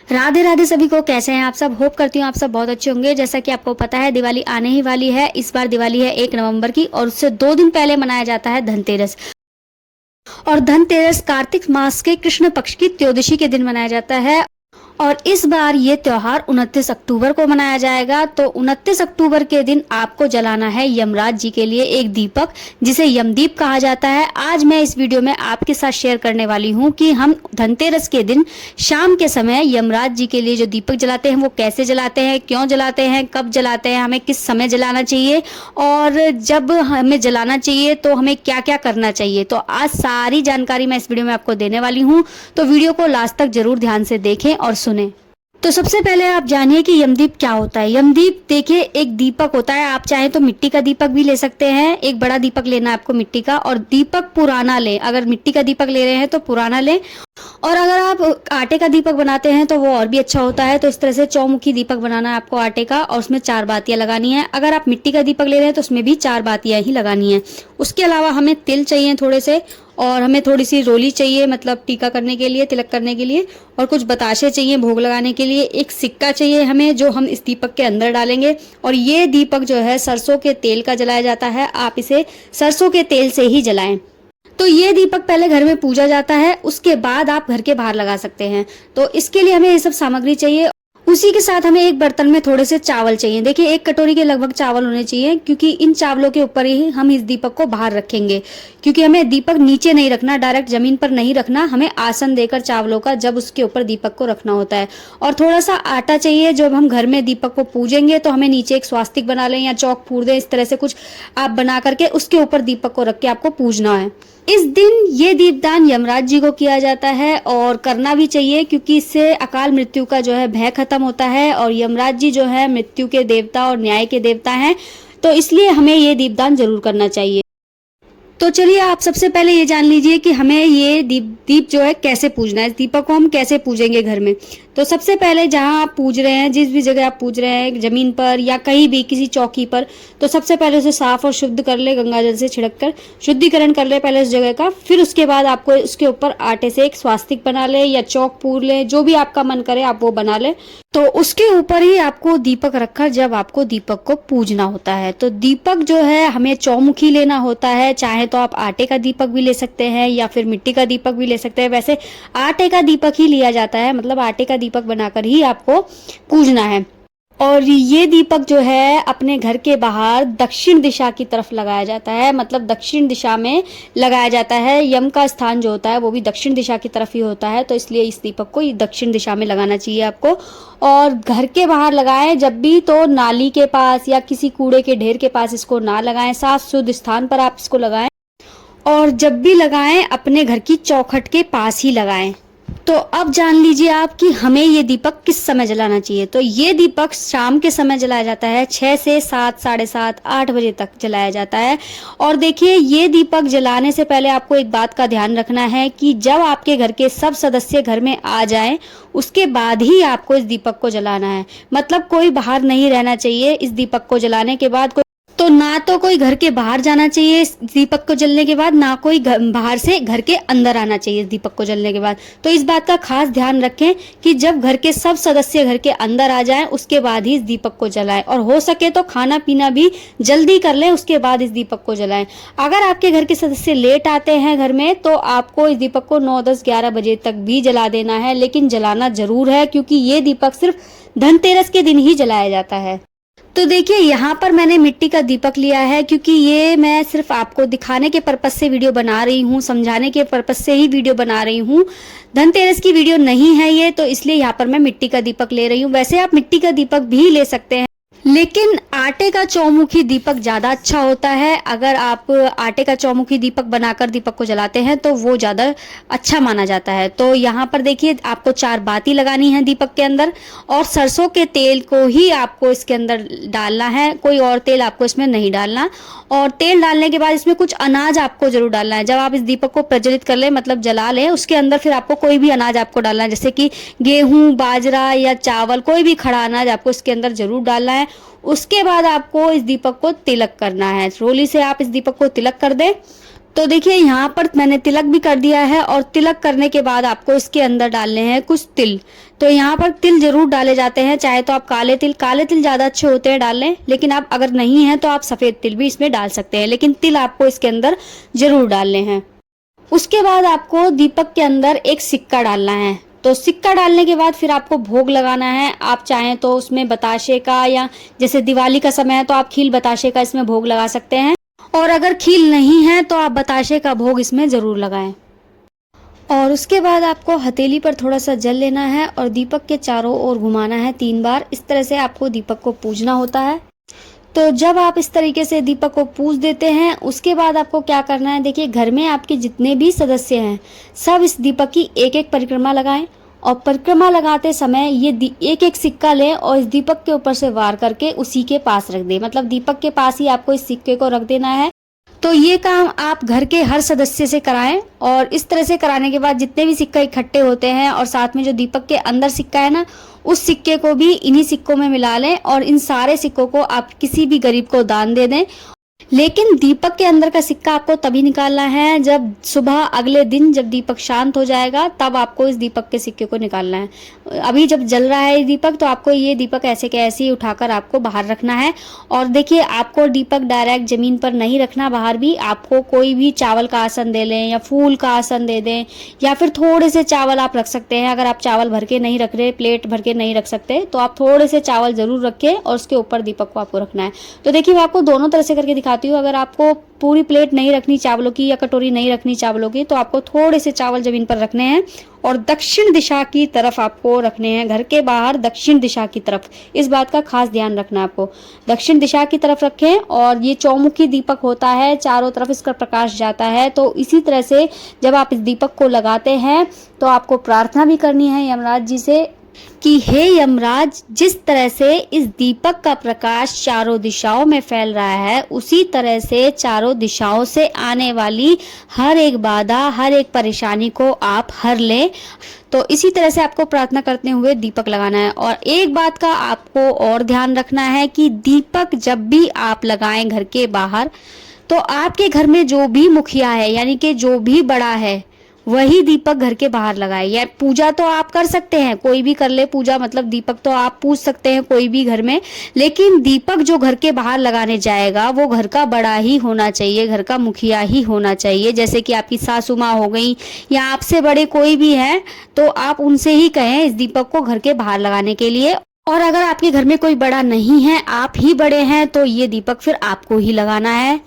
राधे राधे सभी को। कैसे हैं आप सब? होप करती हूँ आप सब बहुत अच्छे होंगे। जैसा कि आपको पता है दिवाली आने ही वाली है। इस बार दिवाली है 1 नवंबर की और उससे 2 दिन पहले मनाया जाता है धनतेरस। और धनतेरस कार्तिक मास के कृष्ण पक्ष की त्योदशी के दिन मनाया जाता है। और इस बार ये त्योहार 29 अक्टूबर को मनाया जाएगा। तो 29 अक्टूबर के दिन आपको जलाना है यमराज जी के लिए एक दीपक, जिसे यमदीप कहा जाता है। आज मैं इस वीडियो में आपके साथ शेयर करने वाली हूँ कि हम धनतेरस के दिन शाम के समय यमराज जी के लिए जो दीपक जलाते हैं वो कैसे जलाते हैं, क्यों जलाते हैं, कब जलाते हैं, हमें किस समय जलाना चाहिए और जब हमें जलाना चाहिए तो हमें क्या क्या करना चाहिए। तो आज सारी जानकारी मैं इस वीडियो में आपको देने वाली हूँ। तो वीडियो को लास्ट तक जरूर ध्यान से देखें और सुने। तो सबसे पहले आप जानिए कि यमदीप क्या होता है। यमदीप देखिए एक दीपक होता है। आप चाहें तो मिट्टी का दीपक भी ले सकते हैं। एक बड़ा दीपक लेना है आपको मिट्टी का, और दीपक पुराना लें। अगर मिट्टी का दीपक ले रहे हैं तो पुराना लें, और अगर आप आटे का दीपक बनाते हैं तो वो और भी अच्छा होता है। तो इस तरह से चौमुखी दीपक बनाना है आपको आटे का, और उसमें 4 बातियां लगानी है। अगर आप मिट्टी का दीपक ले रहे हैं तो उसमें भी 4 बातियां ही लगानी है। उसके अलावा हमें तिल चाहिए थोड़े से, और हमें थोड़ी सी रोली चाहिए, मतलब टीका करने के लिए, तिलक करने के लिए, और कुछ बताशे चाहिए भोग लगाने के लिए। एक सिक्का चाहिए हमें जो हम इस दीपक के अंदर डालेंगे। और ये दीपक जो है सरसों के तेल का जलाया जाता है। आप इसे सरसों के तेल से ही जलाएं। तो ये दीपक पहले घर में पूजा जाता है, उसके बाद आप घर के बाहर लगा सकते हैं। तो इसके लिए हमें ये सब सामग्री चाहिए। उसी के साथ हमें एक बर्तन में थोड़े से चावल चाहिए। देखिए 1 कटोरी के लगभग चावल होने चाहिए, क्योंकि इन चावलों के ऊपर ही हम इस दीपक को बाहर रखेंगे। क्योंकि हमें दीपक नीचे नहीं रखना, डायरेक्ट जमीन पर नहीं रखना, हमें आसन देकर चावलों का जब उसके ऊपर दीपक को रखना होता है। और थोड़ा सा आटा चाहिए। जब हम घर में दीपक को पूजेंगे तो हमें नीचे एक स्वास्तिक बना लें या चौक फूर दें, इस तरह से कुछ आप बना करके उसके ऊपर दीपक को रख के आपको पूजना है। इस दिन ये दीपदान यमराज जी को किया जाता है, और करना भी चाहिए, क्योंकि इससे अकाल मृत्यु का जो है भय खत्म होता है। और यमराज जी जो है मृत्यु के देवता और न्याय के देवता हैं, तो इसलिए हमें ये दीपदान जरूर करना चाहिए। तो चलिए आप सबसे पहले ये जान लीजिए कि हमें ये दीप जो है कैसे पूजना है। इस दीपक को हम कैसे पूजेंगे घर में। तो सबसे पहले जहां आप पूज रहे हैं, जिस भी जगह आप पूज रहे हैं, जमीन पर या कहीं भी किसी चौकी पर, तो सबसे पहले उसे साफ और शुद्ध कर ले, गंगा जल से छिड़क कर शुद्धिकरण कर ले पहले उस जगह का। फिर उसके बाद आपको उसके ऊपर आटे से एक स्वास्तिक बना ले या चौक पूर ले, जो भी आपका मन करे आप वो बना ले। तो उसके ऊपर ही आपको दीपक रखकर जब आपको दीपक को पूजना होता है, तो दीपक जो है हमें चौमुखी लेना होता है। चाहे तो आप आटे का दीपक भी ले सकते हैं या फिर मिट्टी का दीपक भी ले सकते हैं। वैसे आटे का दीपक ही लिया जाता है, मतलब आटे का दीपक बनाकर ही आपको पूजना है। और ये दीपक जो है अपने घर के बाहर दक्षिण दिशा की तरफ लगाया जाता है, मतलब दक्षिण दिशा में लगाया जाता है। यम का स्थान जो होता है वो भी दक्षिण दिशा की तरफ ही होता है, तो इसलिए इस दीपक को दक्षिण दिशा में लगाना चाहिए आपको। और घर के बाहर लगाएं जब भी, तो नाली के पास या किसी कूड़े के ढेर के पास इसको ना लगाएं, साफ शुद्ध स्थान पर आप इसको लगाएं। और जब भी लगाएं अपने घर की चौखट के पास ही लगाएं। तो अब जान लीजिए आप कि हमें ये दीपक किस समय जलाना चाहिए। तो ये दीपक शाम के समय जलाया जाता है, 6 से 7, साढ़े 7, 8 बजे तक जलाया जाता है। और देखिए ये दीपक जलाने से पहले आपको एक बात का ध्यान रखना है कि जब आपके घर के सब सदस्य घर में आ जाएं, उसके बाद ही आपको इस दीपक को जलाना है। मतलब कोई बाहर नहीं रहना चाहिए इस दीपक को जलाने के बाद। तो ना तो कोई घर के बाहर जाना चाहिए इस दीपक को जलने के बाद, ना कोई बाहर से घर के अंदर आना चाहिए इस दीपक को जलने के बाद। तो इस बात का खास ध्यान रखें कि जब घर के सब सदस्य घर के अंदर आ जाएं उसके बाद ही इस दीपक को जलाएं। और हो सके तो खाना पीना भी जल्दी कर लें, उसके बाद इस दीपक को जलाएं। अगर आपके घर के सदस्य लेट आते हैं घर में, तो आपको इस दीपक को 9, 10, 11 बजे तक भी जला देना है, लेकिन जलाना जरूर है, क्योंकि ये दीपक सिर्फ धनतेरस के दिन ही जलाया जाता है। तो देखिए यहाँ पर मैंने मिट्टी का दीपक लिया है, क्योंकि ये मैं सिर्फ आपको दिखाने के पर्पज से वीडियो बना रही हूँ, समझाने के पर्पज से ही वीडियो बना रही हूँ। धनतेरस की वीडियो नहीं है ये, तो इसलिए यहाँ पर मैं मिट्टी का दीपक ले रही हूँ। वैसे आप मिट्टी का दीपक भी ले सकते हैं, लेकिन आटे का चौमुखी दीपक ज्यादा अच्छा होता है। अगर आप आटे का चौमुखी दीपक बनाकर दीपक को जलाते हैं तो वो ज्यादा अच्छा माना जाता है। तो यहाँ पर देखिए आपको 4 बाती लगानी है दीपक के अंदर, और सरसों के तेल को ही आपको इसके अंदर डालना है, कोई और तेल आपको इसमें नहीं डालना। और तेल डालने के बाद इसमें कुछ अनाज आपको जरूर डालना है। जब आप इस दीपक को प्रज्वलित कर ले, मतलब जला लें, उसके अंदर फिर आपको कोई भी अनाज आपको डालना है, जैसे कि गेहूं, बाजरा या चावल, कोई भी खड़ा अनाज आपको इसके अंदर जरूर डालना है। उसके बाद आपको इस दीपक को तिलक करना है। रोली से आप इस दीपक को तिलक कर दें। तो देखिए यहाँ पर मैंने तिलक भी कर दिया है और तिलक करने के बाद आपको इसके अंदर डालने हैं कुछ तिल। तो यहाँ पर तिल जरूर डाले जाते हैं, चाहे तो आप काले तिल ज़्यादा अच्छे होते हैं डालने, लेकिन आप अगर नहीं है तो आप सफ़ेद तिल भी इसमें डाल सकते हैं, लेकिन तिल आपको इसके अंदर जरूर डालने हैं। उसके बाद आपको दीपक के अंदर एक सिक्का डालना है। तो सिक्का डालने के बाद फिर आपको भोग लगाना है। आप चाहें तो उसमें बताशे का, या जैसे दिवाली का समय है तो आप खील बताशे का इसमें भोग लगा सकते हैं, और अगर खील नहीं है तो आप बताशे का भोग इसमें ज़रूर लगाएं। और उसके बाद आपको हथेली पर थोड़ा सा जल लेना है और दीपक के चारों ओर घुमाना है 3 बार। इस तरह से आपको दीपक को पूजना होता है। तो जब आप इस तरीके से दीपक को पूज देते हैं, उसके बाद आपको क्या करना है, देखिए घर में आपके जितने भी सदस्य हैं सब इस दीपक की एक एक परिक्रमा लगाएं। और परिक्रमा लगाते समय ये एक एक सिक्का लें और इस दीपक के ऊपर से वार करके उसी के पास रख दें, मतलब दीपक के पास ही आपको इस सिक्के को रख देना है। तो ये काम आप घर के हर सदस्य से कराएं, और इस तरह से कराने के बाद जितने भी सिक्के इकट्ठे होते हैं और साथ में जो दीपक के अंदर सिक्का है ना, उस सिक्के को भी इन्हीं सिक्कों में मिला लें और इन सारे सिक्कों को आप किसी भी गरीब को दान दे दें। लेकिन दीपक के अंदर का सिक्का आपको तभी निकालना है जब सुबह अगले दिन जब दीपक शांत हो जाएगा, तब आपको इस दीपक के सिक्के को निकालना है। अभी जब जल रहा है ये दीपक, तो आपको ये दीपक ऐसे के ऐसे ही उठाकर आपको बाहर रखना है। और देखिए आपको दीपक डायरेक्ट जमीन पर नहीं रखना, बाहर भी आपको कोई भी चावल का आसन दे लें या फूल का आसन दे दें, या फिर थोड़े से चावल आप रख सकते हैं। अगर आप चावल भर के नहीं रख रहे, प्लेट भर के नहीं रख सकते, तो आप थोड़े से चावल जरूर रखें और उसके ऊपर दीपक को आपको रखना है। तो देखिए मैं आपको दोनों तरह से करके दिखाती हूँ। अगर आपको पूरी प्लेट नहीं रखनी चावलों की या कटोरी नहीं रखनी चावलों की, तो आपको थोड़े से चावल जमीन पर रखने हैं और दक्षिण दिशा की तरफ आपको रखने हैं, घर के बाहर दक्षिण दिशा की तरफ। इस बात का खास ध्यान रखना है आपको, दक्षिण दिशा की तरफ रखें। और ये चौमुखी दीपक होता है, चारों तरफ इसका प्रकाश जाता है। तो इसी तरह से जब आप इस दीपक को लगाते हैं तो आपको प्रार्थना भी करनी है यमराज जी से कि हे यमराज, जिस तरह से इस दीपक का प्रकाश चारों दिशाओं में फैल रहा है, उसी तरह से चारों दिशाओं से आने वाली हर एक बाधा, हर एक परेशानी को आप हर लें। तो इसी तरह से आपको प्रार्थना करते हुए दीपक लगाना है। और एक बात का आपको और ध्यान रखना है कि दीपक जब भी आप लगाएं घर के बाहर, तो आपके घर में जो भी मुखिया है, यानी कि जो भी बड़ा है, वही दीपक घर के बाहर लगाए। या पूजा तो आप कर सकते हैं, कोई भी कर ले पूजा, मतलब दीपक तो आप पूज सकते हैं कोई भी घर में, लेकिन दीपक जो घर के बाहर लगाने जाएगा वो घर का बड़ा ही होना चाहिए, घर का मुखिया ही होना चाहिए। जैसे कि आपकी सासू माँ हो गई या आपसे बड़े कोई भी हैं, तो आप उनसे ही कहें इस दीपक को घर के बाहर लगाने के लिए। और अगर आपके घर में कोई बड़ा नहीं है, आप ही बड़े हैं, तो ये दीपक फिर आपको ही लगाना है।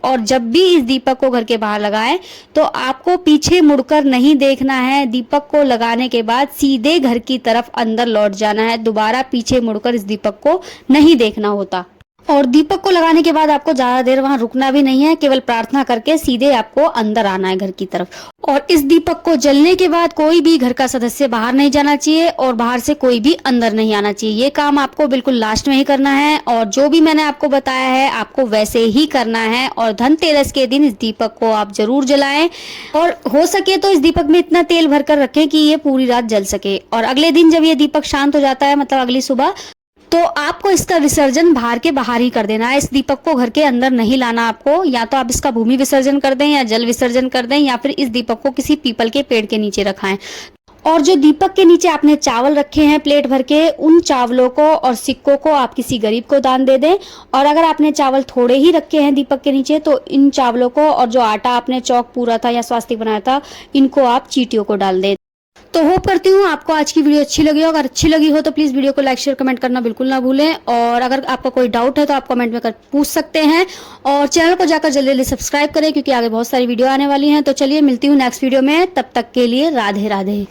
और जब भी इस दीपक को घर के बाहर लगाएं तो आपको पीछे मुड़कर नहीं देखना है। दीपक को लगाने के बाद सीधे घर की तरफ अंदर लौट जाना है, दोबारा पीछे मुड़कर इस दीपक को नहीं देखना होता। और दीपक को लगाने के बाद आपको ज्यादा देर वहां रुकना भी नहीं है, केवल प्रार्थना करके सीधे आपको अंदर आना है घर की तरफ। और इस दीपक को जलने के बाद कोई भी घर का सदस्य बाहर नहीं जाना चाहिए और बाहर से कोई भी अंदर नहीं आना चाहिए। ये काम आपको बिल्कुल लास्ट में ही करना है, और जो भी मैंने आपको बताया है आपको वैसे ही करना है। और धनतेरस के दिन इस दीपक को आप जरूर जलाएं, और हो सके तो इस दीपक में इतना तेल भर कर रखें कि ये पूरी रात जल सके। और अगले दिन जब ये दीपक शांत हो जाता है, मतलब अगली सुबह, तो आपको इसका विसर्जन बाहर के बाहर ही कर देना है। इस दीपक को घर के अंदर नहीं लाना आपको। या तो आप इसका भूमि विसर्जन कर दें या जल विसर्जन कर दें, या फिर इस दीपक को किसी पीपल के पेड़ के नीचे रखाएं। और जो दीपक के नीचे आपने चावल रखे हैं प्लेट भर के, उन चावलों को और सिक्कों को आप किसी गरीब को दान दे दें। और अगर आपने चावल थोड़े ही रखे हैं दीपक के नीचे, तो इन चावलों को और जो आटा आपने चौक पूरा था या स्वास्तिक बनाया था, इनको आप चींटियों को डाल दें। तो होप करती हूँ आपको आज की वीडियो अच्छी लगी हो। अगर अच्छी लगी हो तो प्लीज़ वीडियो को लाइक शेयर कमेंट करना बिल्कुल ना भूलें। और अगर आपका कोई डाउट है तो आप कमेंट में कर पूछ सकते हैं। और चैनल को जाकर जल्दी जल्दी सब्सक्राइब करें, क्योंकि आगे बहुत सारी वीडियो आने वाली हैं। तो चलिए मिलती हूँ नेक्स्ट वीडियो में, तब तक के लिए राधे राधे।